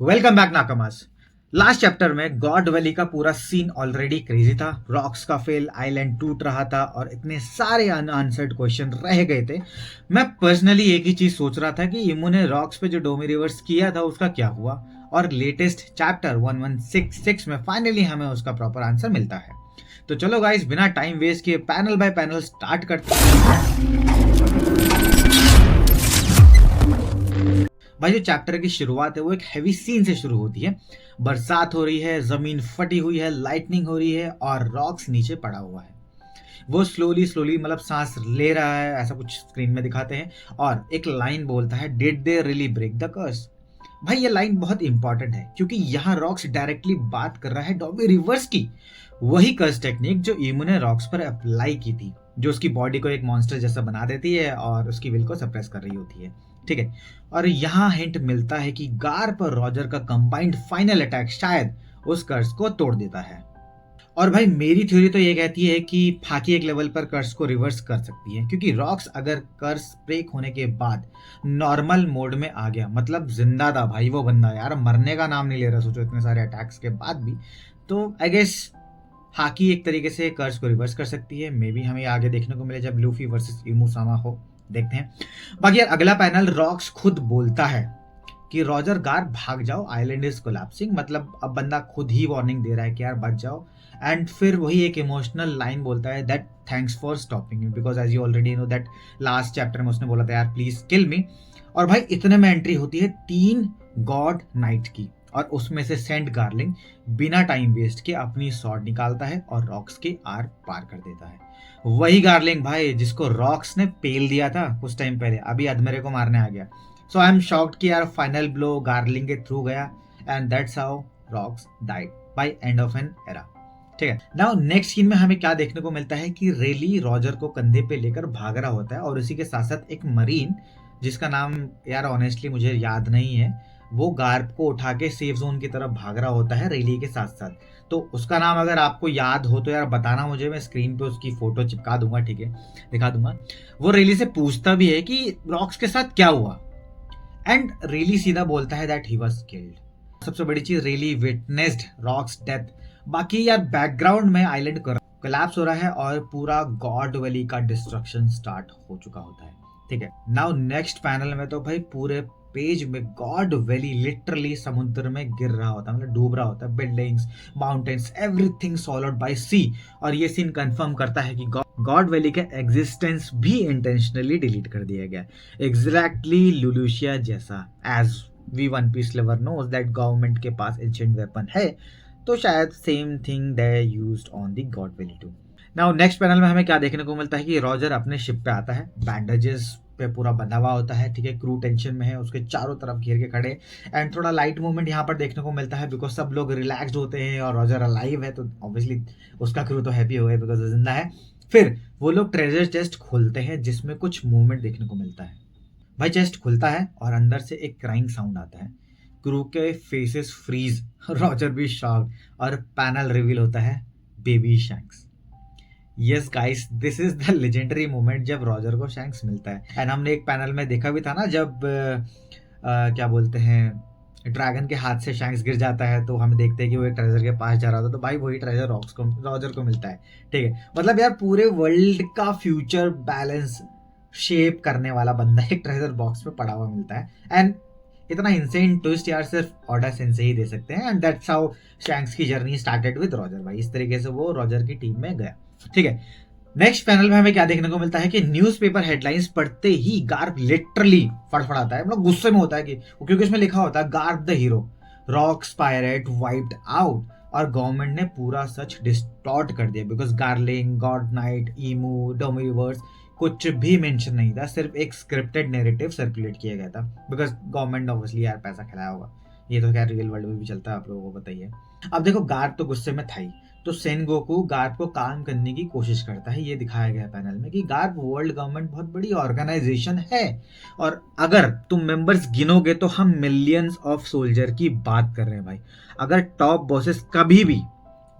Welcome back नाकमास। Last chapter में God Valley का पूरा सीन ऑलरेडी क्रेजी था। रॉक्स का फेल, आइलैंड टूट रहा था और इतने सारे अनआंसर्ड क्वेश्चन रह गए थे। मैं पर्सनली एक ही चीज सोच रहा था कि इमू ने रॉक्स पे जो डोमी रिवर्स किया था उसका क्या हुआ, और लेटेस्ट चैप्टर 1166 में फाइनली हमें उसका प्रॉपर आंसर मिलता है। तो चलो गाइस, बिना टाइम वेस्ट किए पैनल बाय पैनल स्टार्ट करते हैं। भाई जो चैप्टर की शुरुआत है वो एक हैवी सीन से शुरू होती है। बरसात हो रही है, जमीन फटी हुई है, लाइटनिंग हो रही है और रॉक्स नीचे पड़ा हुआ है। वो स्लोली स्लोली मतलब सांस ले रहा है, ऐसा कुछ स्क्रीन में दिखाते हैं और एक लाइन बोलता है, did they really break the curse. भाई ये लाइन बहुत इंपॉर्टेंट है क्योंकि यहाँ रॉक्स डायरेक्टली बात कर रहा है डॉबी रिवर्स की, वही कर्स टेक्निक जो इमू ने रॉक्स पर अप्लाई की थी, जो उसकी बॉडी को एक मॉन्स्टर जैसा बना देती है और उसकी विल को सप्रेस कर रही होती है। ठीक है, और यहाँ हिंट मिलता है कि गार पर रॉजर का कंबाइंड फाइनल अटैक शायद उस कर्स को तोड़ देता है। और भाई मेरी थ्योरी तो ये कहती है कि फाकी एक लेवल पर कर्स को रिवर्स कर सकती है, क्योंकि रॉक्स अगर कर्स ब्रेक होने के बाद नॉर्मल मोड में आ गया, मतलब जिंदा था भाई वो बंदा, यार मरने का नाम नहीं ले रहा, सोचो इतने सारे अटैक्स के बाद भी। तो आई गेस हाकी एक तरीके से कर्स को रिवर्स कर सकती है। मे बी हमें आगे देखने को मिले जब लूफी वर्सेस इमू सामा हो, देखते हैं। बाकी यार अगला पैनल रॉक्स खुद बोलता है कि रॉजर गार भाग जाओ, आइलैंड इज कोलैप्सिंग, मतलब अब बंदा खुद ही वार्निंग दे रहा है कि यार बच जाओ। एंड फिर वही एक इमोशनल लाइन बोलता है, that thanks for stopping me, because as you already know that last chapter में उसने बोला था यार प्लीज किल मी। और भाई इतने में एंट्री होती है 3 गॉड नाइट की, और उसमें से सेंट गार्लिंग बिना टाइम वेस्ट के अपनी स्वॉर्ड निकालता है और रॉक्स के आर पार कर देता है। वही गार्लिंग भाई जिसको रॉक्स ने पेल दिया था कुछ टाइम पहले, अभी अदमेरे को मारने आ गया। सो आई एम शॉक्ड कि यार फाइनल ब्लो गार्लिंग के थ्रू गया, and that's how rocks died by end of an era. ठीक है, नाउ नेक्स्ट सीन में हमें क्या देखने को मिलता है कि रेली रॉजर को कंधे पे लेकर भाग रहा होता है, और उसी के साथ साथ एक मरीन जिसका नाम यार ऑनेस्टली मुझे याद नहीं है, वो गार्प को उठा के सेफ जोन की तरफ भाग रहा होता है रेली के साथ साथ। तो उसका नाम अगर आपको याद हो तो यार बताना मुझे, मैं स्क्रीन पे उसकी फोटो चिपका दूंगा, ठीक है, दिखा दूंगा। वो रेली से पूछता भी है कि रॉक्स के साथ क्या हुआ, एंड रेली सीधा बोलता है दैट ही वाज किल्ड। सबसे बड़ी चीज, रेली विटनेस्ड रॉक्स डेथ। बाकी यार बैकग्राउंड में आइलैंड कोलैप्स हो रहा है और पूरा गॉड वैली का डिस्ट्रक्शन स्टार्ट हो चुका होता है। ठीक है, नाउ नेक्स्ट पैनल में तो भाई पूरे पेज में गॉड वैली लिटरली समुद्र में गिर रहा होता है, मतलब डूब रहा होता है, buildings, mountains, everything swallowed by sea. और ये सीन कंफर्म करता है कि गॉड वैली का एग्जिस्टेंस भी इंटेंशनली डिलीट कर दिया गया, एग्जैक्टली लुलुशिया जैसा। As we One Piece lover knows that government के पास एंशिएंट वेपन है, तो शायद same thing they used on the God Valley too. Now next panel में हमें क्या देखने को मिलता है कि रॉजर अपने शिप पे आता है, बैंडेजेस पे पूरा बंधा हुआ होता है। ठीक है, क्रू टेंशन में है, उसके चारों तरफ घेर के खड़े, एंड थोड़ा लाइट मूवमेंट यहाँ पर देखने को मिलता है बिकॉज सब लोग रिलैक्स्ड होते हैं और रॉजर अलाइव है, तो ऑब्वियसली उसका क्रू तो हैप्पी हो गया बिकॉज वो जिंदा है। फिर वो लोग ट्रेजर चेस्ट खोलते हैं जिसमें कुछ मूवमेंट देखने को मिलता है। भाई चेस्ट खुलता है और अंदर से एक क्राइंग साउंड आता है, क्रू के फेसेस फ्रीज, रॉजर भी शॉक्ड, और पैनल रिवील होता है baby shanks. Yes guys, this is the legendary moment जब रॉजर को शैंक्स मिलता है। एंड हमने एक पैनल में देखा भी था ना, जब क्या बोलते हैं, ड्रैगन के हाथ से शैंक्स गिर जाता है, तो हम देखते हैं कि वो एक ट्रेजर के पास जा रहा था, तो भाई वही ट्रेजर रॉजर को मिलता है। ठीक है, मतलब यार पूरे वर्ल्ड का फ्यूचर बैलेंस शेप करने वाला बंदा एक ट्रेजर बॉक्स में पड़ा हुआ मिलता है। एंड इतना इंसेन ट्विस्ट यार सिर्फ ऑर्डर सेंसे ही दे सकते हैं, एंड दैट्स हाउ शैंक्स की जर्नी स्टार्टेड विद रॉजर। भाई इस तरीके से वो रॉजर की टीम में गया। ठीक है, नेक्स्ट पैनल में हमें क्या देखने को मिलता है कि न्यूज़पेपर हेडलाइंस पढ़ते ही गार्प लिटरली फड़फड़ाता है, मतलब गुस्से में होता है कि क्योंकि उसमें लिखा होता है Garp the hero, rocks pirate wiped out, और गवर्नमेंट ने पूरा सच डिस्टॉर्ट कर दिया बिकॉज गार्लिंग, गॉड नाइट, ईमू, डोमिवर्स कुछ भी मेंशन नहीं था, सिर्फ एक स्क्रिप्टेड नैरेटिव सर्कुलेट किया गया था बिकॉज गवर्नमेंट ऑब्वियसली यार पैसा खिलाया होगा। ये तो क्या रियल वर्ल्ड में भी चलता है, आप लोगों को बताइए। अब देखो गार्प तो गुस्से में था ही, तो सेनगोकू गार्प को काम करने की कोशिश करता है। ये दिखाया गया पैनल में कि गार्प वर्ल्ड गवर्नमेंट बहुत बड़ी ऑर्गेनाइजेशन है, और अगर तुम मेंबर्स गिनोगे तो हम मिलियंस ऑफ सोल्जर की बात कर रहे हैं भाई। अगर टॉप बॉसेस कभी भी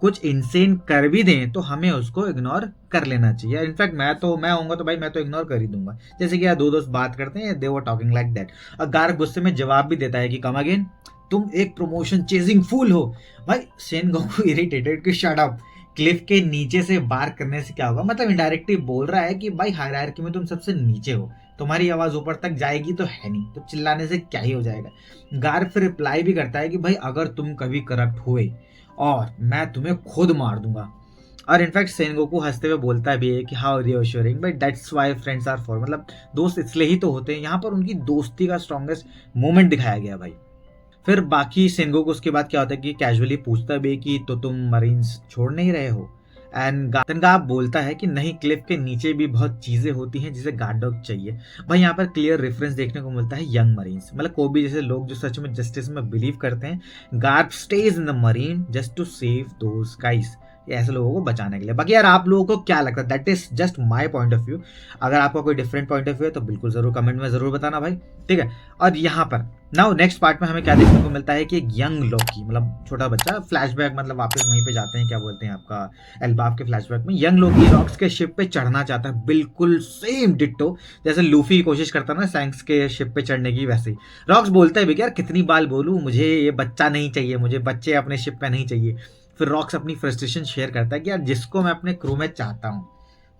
कुछ इंसेन कर भी दें तो हमें उसको इग्नोर कर लेना चाहिए। इनफैक्ट मैं होऊंगा तो भाई मैं तो इग्नोर कर ही दूंगा, जैसे कि यार दो दोस्त बात करते हैं, दे वर टॉकिंग लाइक दैट। और गार्प गुस्से में जवाब भी देता है कि कम अगेन, तुम एक प्रमोशन चेजिंग फूल हो। भाई सेन गोकू इरिटेटेड कि शट अप, क्लिफ के नीचे से बार करने से क्या होगा, मतलब इनडायरेक्टली बोल रहा है कि भाई हायरार्की में तुम सबसे नीचे हो, तुम्हारी आवाज ऊपर तक जाएगी तो है नहीं, तो चिल्लाने से क्या ही हो जाएगा। गार्प फिर रिप्लाई भी करता है कि भाई अगर तुम कभी करप्ट हुए और मैं तुम्हें खुद मार दूंगा। और इनफैक्ट सेनगोकू हंसते हुए बोलता भी है कि how reassuring, but that's why friends are for, मतलब दोस्त इसलिए ही तो होते हैं। यहाँ पर उनकी दोस्ती का स्ट्रॉन्गेस्ट मोमेंट दिखाया गया भाई। फिर बाकी सेनगोकू उसके बाद क्या होता है कि कैजुअली पूछता भी है कि तो तुम मरीन्स छोड़ नहीं रहे हो। एंड तनगाप बोलता है कि नहीं, क्लिफ के नीचे भी बहुत चीजें होती हैं जिसे गार्ड डॉग चाहिए। भाई यहाँ पर क्लियर रेफरेंस देखने को मिलता है यंग मरीन्स, मतलब कोबी जैसे लोग जो सच में जस्टिस में बिलीव करते हैं। Guard stage in the marine just to save those guys, ऐसे लोगों को बचाने के लिए। बाकी यार आप लोगों को क्या लगता है, that is just my point of view. अगर आपका कोई डिफरेंट पॉइंट ऑफ व्यू है तो बिल्कुल जरूर कमेंट में जरूर बताना भाई, ठीक है। और यहाँ पर नाउ नेक्स्ट पार्ट में हमें क्या देखने को मिलता है कि एक यंग लोकी, मतलब छोटा बच्चा, फ्लैशबैक, मतलब वापस वहीं पे जाते हैं, क्या बोलते हैं आपका एल्बाफ के फ्लैशबैक में। यंग लोकी रॉक्स के शिप पे चढ़ना चाहता है, बिल्कुल सेम डिट्टो जैसे लूफी कोशिश करता है ना सैंक्स के शिप पे चढ़ने की, वैसे ही रॉक्स बोलता है भी कि यार कितनी बार बोलूं, मुझे ये बच्चा नहीं चाहिए, मुझे बच्चे अपने शिप पे नहीं चाहिए। फिर रॉक्स अपनी फ्रस्ट्रेशन शेयर करता है कि यार जिसको मैं अपने क्रू में चाहता हूँ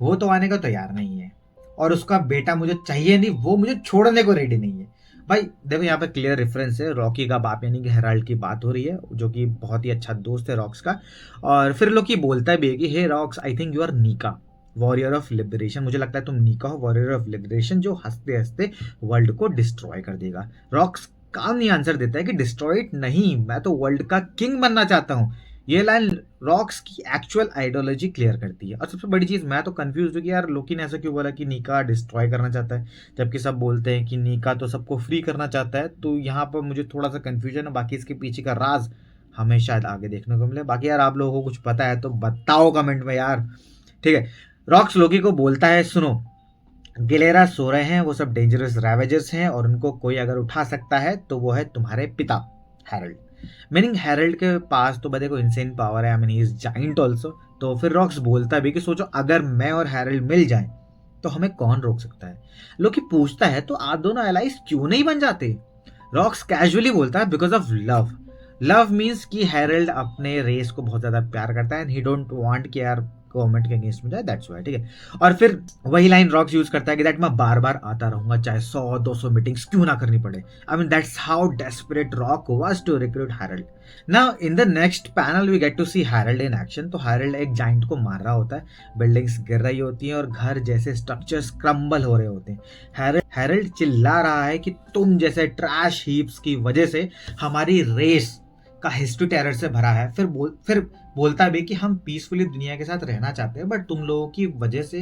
वो तो आने को तैयार नहीं है, और उसका बेटा मुझे चाहिए नहीं, वो मुझे छोड़ने को रेडी नहीं है। भाई देखो यहाँ पे क्लियर रेफरेंस है, रॉकी का बाप यानी कि हेराल्ड की बात हो रही है, जो कि बहुत ही अच्छा दोस्त है रॉक्स का। और फिर लोकी बोलता भी है कि hey Rocks, I think you are Nika, warrior of liberation, मुझे लगता है तुम नीका हो, वॉरियर ऑफ लिबरेशन, जो हंसते हंसते वर्ल्ड को डिस्ट्रॉय कर देगा। रॉक्स काम नहीं आंसर देता है कि डिस्ट्रॉय नहीं, मैं तो वर्ल्ड का किंग बनना चाहता हूँ। ये लाइन रॉक्स की एक्चुअल आइडियोलॉजी क्लियर करती है। और सबसे बड़ी चीज, मैं तो कंफ्यूज हूँ कि यार लोकी ने ऐसा क्यों बोला कि नीका डिस्ट्रॉय करना चाहता है, जबकि सब बोलते हैं कि नीका तो सबको फ्री करना चाहता है। तो यहाँ पर मुझे थोड़ा सा कंफ्यूजन है, बाकी इसके पीछे का राज हमें शायद आगे देखने को मिले। बाकी यार आप लोगों को कुछ पता है तो बताओ कमेंट में यार, ठीक है। रॉक्स लोकी को बोलता है सुनो, गिलेरा सो रहे हैं, वो सब डेंजरस रैवेजर्स हैं, और उनको कोई अगर उठा सकता है तो वो है तुम्हारे पिता हैरल्ड। मीनिंग हैरल्ड के पास तो बदे को इनसेन पावर है, I mean he is giant also. तो फिर रॉक्स बोलता भी कि सोचो अगर मैं और हैरल्ड मिल जाएं तो हमें कौन रोक सकता है। लोकी पूछता है तो आप दोनों एलाइज क्यों नहीं बन जाते। रॉक्स कैजुअली बोलता है because of love. Love means कि हैरल्ड अपने रेस को बहुत ज्यादा प्यार करता है एंड ही डोंट वांट कि यार गवर्नमेंट के अगेंस्ट में जाए, दैट्स व्हाई, ठीक है। और फिर वही लाइन रॉक्स यूज करता है कि दैट मैं बार बार आता रहूंगा चाहे 100-200 मीटिंग्स क्यों ना करनी पड़े। I mean that's how desperate Rock was to recruit Harald. Now in the next panel we get to see Harald in action. तो हैरल्ड एक जाइंट को मार रहा होता है, बिल्डिंग्स गिर रही होती हैं और घर जैसे स्ट्रक्चर्स क्रम्बल हो रहे होते हैं। हैरल्ड चिल्ला रहा है कि तुम जैसे ट्रैश हीप्स की वजह से हमारी रेस का हिस्ट्री टेरर से भरा है। फिर बोलता भी कि हम पीसफुली दुनिया के साथ रहना चाहते हैं, बट तुम लोगों की वजह से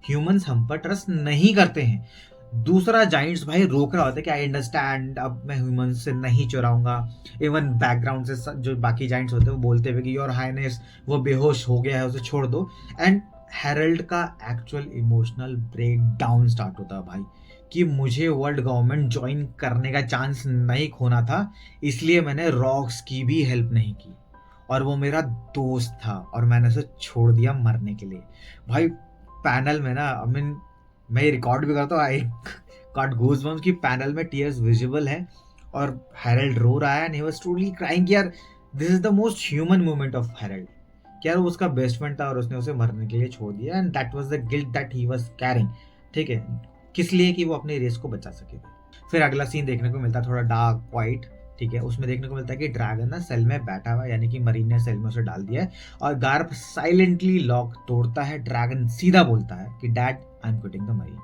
ह्यूमंस हम पर ट्रस्ट नहीं करते हैं। दूसरा जाइंट्स भाई रोक रहा होता है कि आई अंडरस्टैंड, अब मैं ह्यूमंस से नहीं चुराऊंगा। इवन बैकग्राउंड से जो बाकी जाइंट्स होते हैं वो बोलते हुए कि योर हाइनेस वो बेहोश हो गया है, उसे छोड़ दो। एंड हेरल्ड का actual emotional break down start होता है भाई, कि मुझे वर्ल्ड गवर्नमेंट ज्वाइन करने का चांस नहीं खोना था, इसलिए मैंने रॉक्स की भी हेल्प नहीं की, और वो मेरा दोस्त था और मैंने उसे छोड़ दिया मरने के लिए। भाई पैनल में ना, आई मीन मैं रिकॉर्ड भी करता हूँ, आई गॉट गूज़बम्प्स की पैनल में टीयर्स विजिबल है और हैरल्ड रो रहा है and he was truly crying. यार this is the most human moment of Harald, कि यार वो उसका बेस्ट फ्रेंड था और उसने उसे मरने के लिए छोड़ दिया, and that was the guilt that he was carrying, ठीक है, किस लिए, कि वो अपनी रेस को बचा सके। फिर अगला सीन देखने को मिलता है थोड़ा डार्क वाइट, ठीक है। उसमें देखने को मिलता है कि ड्रैगन ना सेल में बैठा हुआ है, यानी कि मरीन ने सेल में उसे डाल दिया है, और गार्प साइलेंटली लॉक तोड़ता है। ड्रैगन सीधा बोलता है कि dad I am quitting the marine,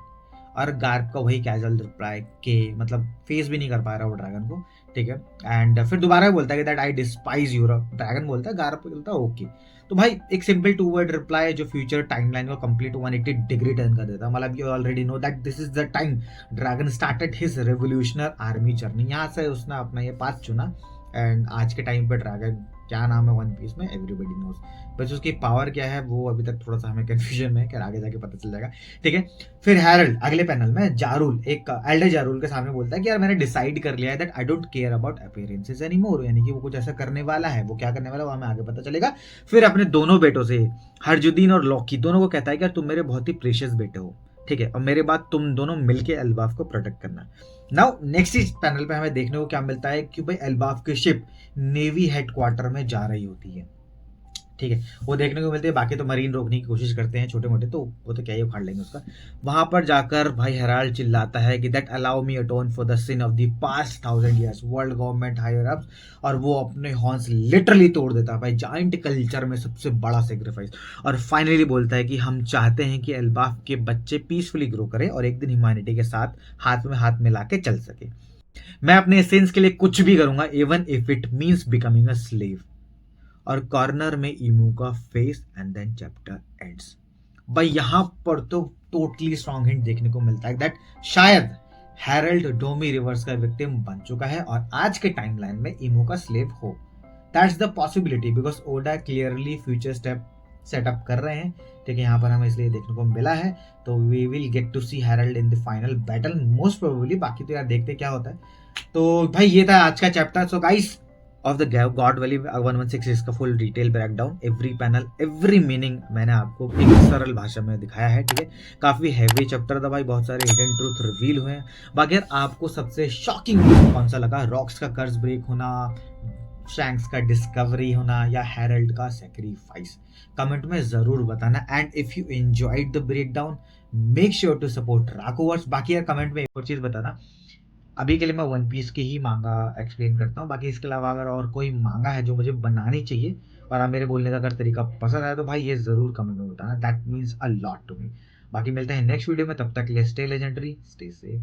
और गार्प का वही कैजुअल रिप्लाई के मतलब फेस भी नहीं कर पा रहा वो ड्रैगन को, ठीक है। एंड फिर दोबारा बोलता है कि that I despise Europe, Dragon बोलता है, गार्प बोलता है ओके। तो भाई एक सिंपल 2 वर्ड रिप्लाई जो फ्यूचर टाइमलाइन को कंप्लीट 180 डिग्री टर्न कर देता है। मतलब you already know that this is the time Dragon started his revolutionary army journey. यहाँ से उसने अपना ये पाथ चुना, एंड आज के टाइम पे ड्रैगन क्या नाम है वन पीस में एवरीबडी नोज, बस उसकी पावर क्या है वो अभी तक थोड़ा सा हमें कंफ्यूजन में है, कि आगे जाके पता चल जाएगा, ठीक है। फिर हैरल्ड अगले पैनल में जारूल, एक एल्डर जारूल के सामने बोलता है कि यार मैंने डिसाइड कर लिया है that I don't care about appearances anymore, यानी कि वो कुछ ऐसा करने वाला है, वो क्या करने वाला है वो हमें आगे पता चलेगा। फिर अपने दोनों बेटों से हरजुद्दीन और लॉकी दोनों को कहता है कि यार तुम मेरे बहुत ही प्रेशियस बेटे हो, ठीक है, और मेरे बाद तुम दोनों मिलके एल्बाफ को प्रोटेक्ट करना। नाउ नेक्स्ट इस पैनल पे हमें देखने को क्या मिलता है कि भाई एल्बाफ की शिप नेवी हेडक्वार्टर में जा रही होती है। ठीक है, वो देखने को मिलती है। बाकी तो मरीन रोकने की कोशिश करते हैं छोटे मोटे, तो वो तो क्या ही उखाड़ लेंगे उसका। वहां पर जाकर भाई हेराल्ड चिल्लाता है कि that allow me atone for the sin of the past 1000 years world government higher ups, और वो अपने हॉर्न्स लिटरली तोड़ देता है भाई, जाइंट कल्चर में सबसे बड़ा सेक्रीफाइस। और फाइनली बोलता है कि हम चाहते हैं कि एल्बाफ के बच्चे पीसफुली ग्रो करें और एक दिन ह्यूमैनिटी के साथ हाथ में हाथ मिला के चल सके। मैं अपने सेंस के लिए कुछ भी करूंगा, even if it means becoming a slave. और कॉर्नर में इमू का face and then chapter ends. भाई यहां पर तो टोटली स्ट्रॉन्ग हिंट देखने को मिलता है दैट शायद हैरल्ड डोमी रिवर्स का विक्टिम बन चुका है और आज के टाइमलाइन में इमू का स्लेव हो। That's the possibility because Oda clearly future step setup कर रहे हैं। ठीक है, यहाँ पर हमें इसलिए देखने को मिला है। तो we will get to see Harald in the final battle most probably. बाकी तो यार देखते क्या होता है। तो भाई ये था आज का chapter. So guys of the God valley 116 इसका full detail breakdown, every panel every meaning मैंने आपको एक सरल भाषा में दिखाया है। ठीक है, काफी हैवी चैप्टर था भाई, बहुत सारे हिडन ट्रूथ रिवील हुए हैं। बाकी यार आपको सबसे शॉकिंग कौन सा लगा, रॉक्स का कर्ज ब्रेक होना, शैंक्स का डिस्कवरी होना, या हैरल्ड का सेक्रीफाइस, कमेंट में जरूर बताना। And if you enjoyed the breakdown make sure to support Rakoverse. बाकी यार कमेंट में एक और चीज बताना, अभी के लिए मैं वन पीस की ही मांगा एक्सप्लेन करता हूँ। बाकी इसके अलावा अगर और कोई मांगा है जो मुझे बनानी चाहिए और आप मेरे बोलने का अगर तरीका पसंद आया तो भाई ये जरूर कमेंट में बताना, that means a lot to me. बाकी मिलते हैं नेक्स्ट वीडियो में, तब तक के लिए स्टे लेजेंडरी, स्टे सेफ।